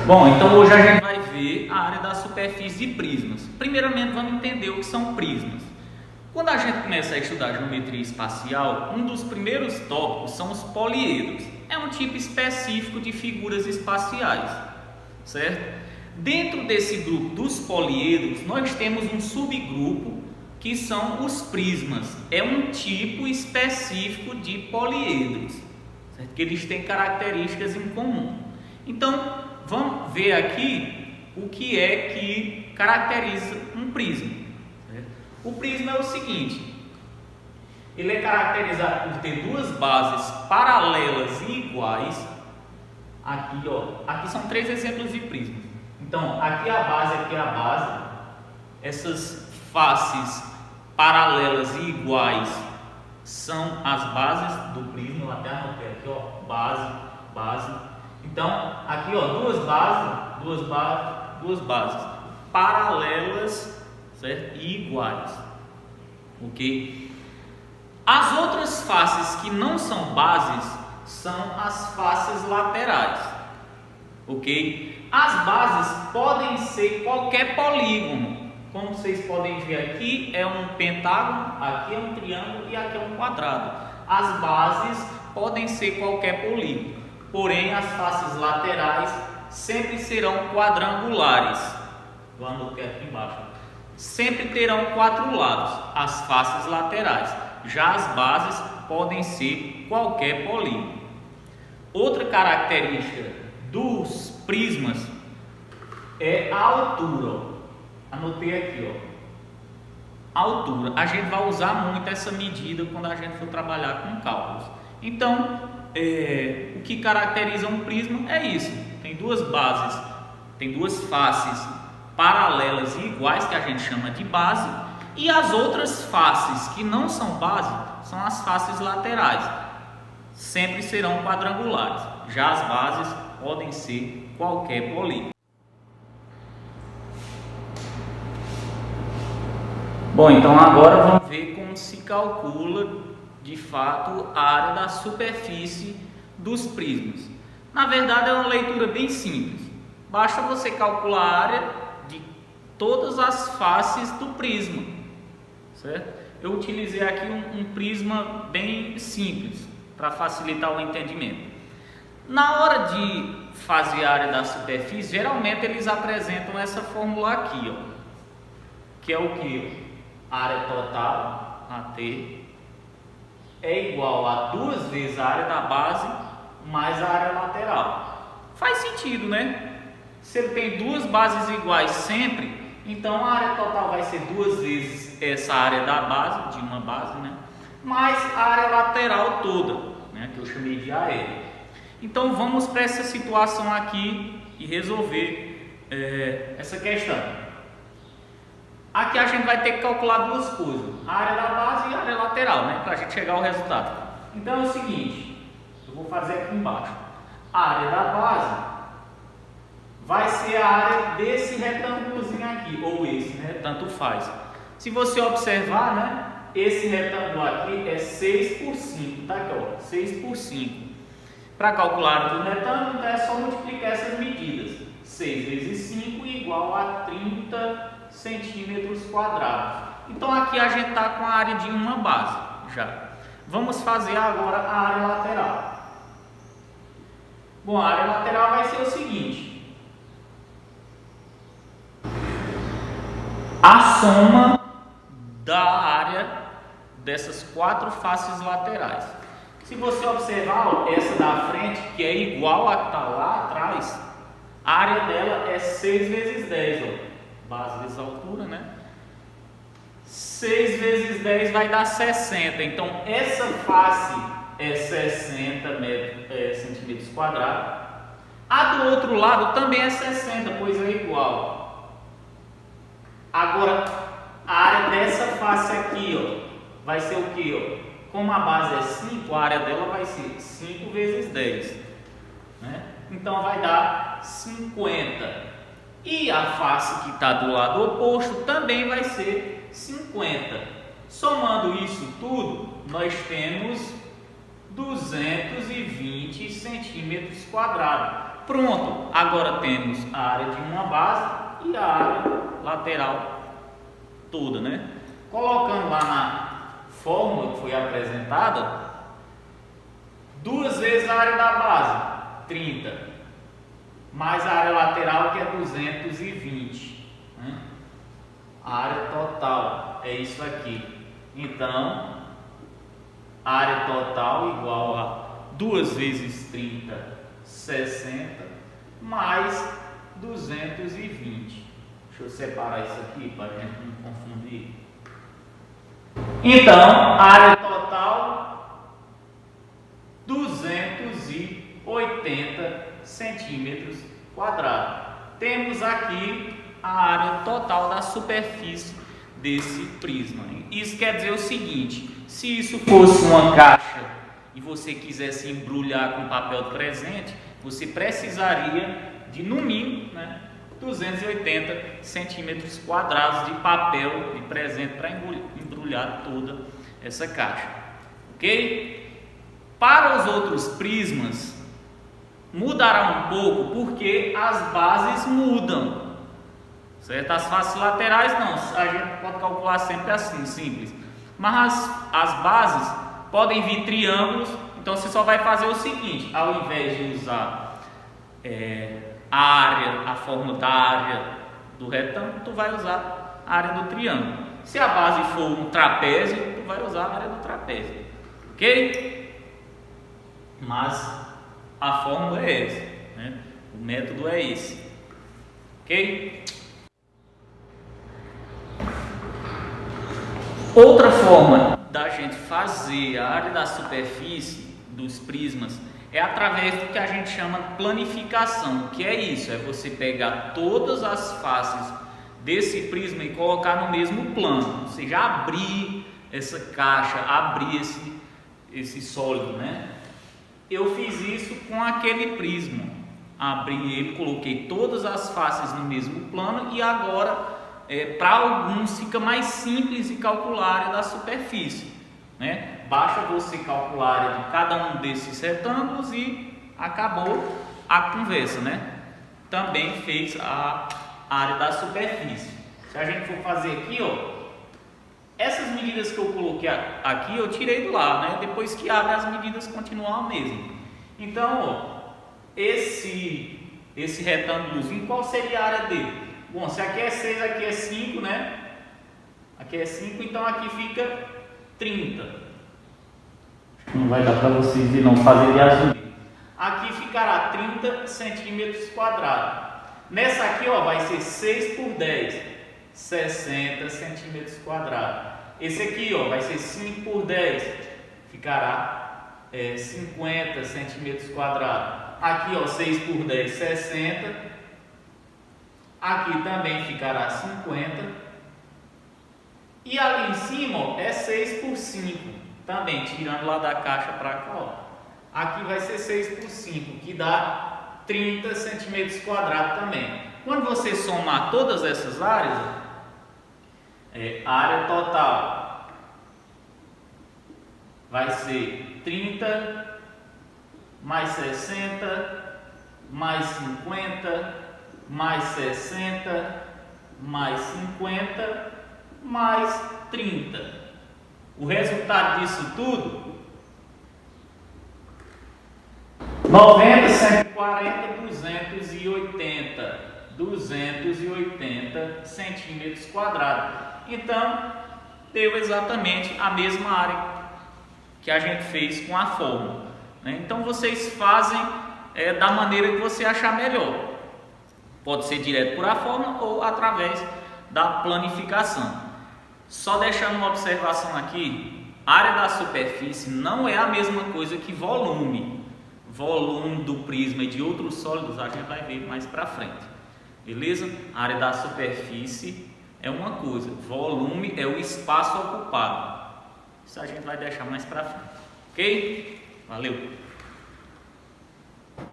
Bom, então hoje a gente vai ver a área da superfície de prismas. Primeiramente vamos entender o que são prismas. Quando a gente começa a estudar geometria espacial, um dos primeiros tópicos são os poliedros. É um tipo específico de figuras espaciais, certo? Dentro desse grupo dos poliedros, nós temos um subgrupo que são os prismas. É um tipo específico de poliedros, certo? Que eles têm características em comum. Então, vamos ver aqui o que é que caracteriza um prisma. Certo? O prisma é o seguinte: ele é caracterizado por ter duas bases paralelas e iguais. Aqui, aqui são três exemplos de prisma. Então, aqui a base, aqui a base. Essas faces paralelas e iguais são as bases do prisma. Eu até anotei aqui, base, base. Então, aqui, duas bases paralelas, certo? E iguais, ok? As outras faces que não são bases são as faces laterais, ok? As bases podem ser qualquer polígono. Como vocês podem ver aqui, é um pentágono, aqui é um triângulo e aqui é um quadrado. As bases podem ser qualquer polígono, porém as faces laterais sempre serão quadrangulares. Vou anotar aqui embaixo. Sempre terão quatro lados, as faces laterais. Já as bases podem ser qualquer polígono. Outra característica dos prismas é a altura. Anotei aqui, a altura. A gente vai usar muito essa medida quando a gente for trabalhar com cálculos. Então, o que caracteriza um prisma é isso. Tem duas bases, tem duas faces paralelas e iguais, que a gente chama de base, e as outras faces que não são base são as faces laterais. Sempre serão quadrangulares. Já as bases podem ser qualquer polígono. Bom, então agora vamos ver como se calcula de fato a área da superfície dos prismas. Na verdade é uma leitura bem simples. Basta você calcular a área de todas as faces do prisma, certo? Eu utilizei aqui um prisma bem simples para facilitar o entendimento. Na hora de fazer a área da superfície, geralmente eles apresentam essa fórmula aqui, que é o que? A área total, AT, é igual a 2 vezes a área da base mais a área lateral. Faz sentido, né? Se ele tem duas bases iguais sempre, então a área total vai ser 2 vezes essa área da base, de uma base, né? Mais a área lateral toda, né? Que eu chamei de AL. Então vamos para essa situação aqui e resolver essa questão. Aqui a gente vai ter que calcular duas coisas, a área da base e a área lateral, né? Para a gente chegar ao resultado. Então é o seguinte, eu vou fazer aqui embaixo. A área da base vai ser a área desse retângulozinho aqui, ou esse, né? Tanto faz. Se você observar, né? Esse retângulo aqui é 6 por 5, tá aqui, 6 por 5. Para calcular o retângulo, então é só multiplicar essas medidas. 6 vezes 5 igual a 30 centímetros quadrados. Então aqui a gente está com a área de uma base já. Vamos fazer agora a área lateral. Bom, a área lateral vai ser o seguinte: a soma da área dessas quatro faces laterais. Se você observar, essa da frente, que é igual a que está lá atrás, a área dela é 6 vezes 10, base vezes altura, né? 6 vezes 10 vai dar 60. Então, essa face é 60 centímetros quadrados. A do outro lado também é 60, pois é igual. Agora, a área dessa face aqui, vai ser o quê? Como a base é 5, a área dela vai ser 5 vezes 10. Né? Então, vai dar 50. E a face que está do lado oposto também vai ser 50. Somando isso tudo, nós temos 220 centímetros quadrados. Pronto, agora temos a área de uma base e a área lateral toda, né? Colocando lá na fórmula que foi apresentada, 2 vezes a área da base, 30, mais a área lateral, que é 220, né? A área total é isso aqui. Então, a área total igual a 2 vezes 30, 60, mais 220. Deixa eu separar isso aqui para a gente não confundir. Então, a área total, 280 centímetros quadrados. Temos aqui a área total da superfície desse prisma. Isso quer dizer o seguinte: se isso fosse uma caixa e você quisesse embrulhar com papel presente, você precisaria de, no mínimo, né, 280 centímetros quadrados de papel de presente para embrulhar toda essa caixa, ok? Para os outros prismas mudará um pouco, porque as bases mudam, certo? As faces laterais não, a gente pode calcular sempre assim, simples, mas as bases podem vir triângulos. Então você só vai fazer o seguinte: ao invés de usar a área, a fórmula da área do retângulo, tu vai usar a área do triângulo. Se a base for um trapézio, tu vai usar a área do trapézio, ok? Mas a fórmula é essa, né? O método é esse, ok? Outra forma da gente fazer a área da superfície dos prismas é através do que a gente chama planificação. O que é isso? É você pegar todas as faces desse prisma e colocar no mesmo plano, ou seja, abrir essa caixa, abrir esse sólido, né? Eu fiz isso com aquele prisma, abri ele, coloquei todas as faces no mesmo plano e agora para alguns fica mais simples de calcular a área da superfície, né? Basta você calcular a área de cada um desses retângulos e acabou a conversa, né? Também fez a área da superfície. Se a gente for fazer aqui, ó, essas medidas que eu coloquei aqui eu tirei do lado, né? Depois que abre, as medidas continuam a mesma. Então, ó, esse retângulozinho, qual seria a área dele? Bom, se aqui é 6, aqui é 5, né? Aqui é 5, então aqui fica 30. Não vai dar para vocês não fazer de ajuda. Aqui ficará 30 centímetros quadrados. Nessa aqui, ó, vai ser 6 por 10, 60 centímetros quadrados. Esse aqui, ó, vai ser 5 por 10, ficará 50 centímetros quadrados. Aqui, ó, 6 por 10, 60. Aqui também ficará 50. E ali em cima, ó, é 6 por 5. Também, tirando lá da caixa para cá, ó. Aqui vai ser 6 por 5, que dá 30 centímetros quadrados também. Quando você somar todas essas áreas, a área total vai ser 30 mais 60 mais 50 mais 60 mais 50 mais 30. O resultado disso tudo, 90, 140, 280 centímetros quadrados. Então, deu exatamente a mesma área que a gente fez com a fórmula, né? Então, vocês fazem da maneira que você achar melhor. Pode ser direto por a fórmula ou através da planificação. Só deixando uma observação aqui: a área da superfície não é a mesma coisa que volume. Volume do prisma e de outros sólidos a gente vai ver mais para frente, beleza? A área da superfície é uma coisa, volume é o espaço ocupado. Isso a gente vai deixar mais para frente, ok? Valeu!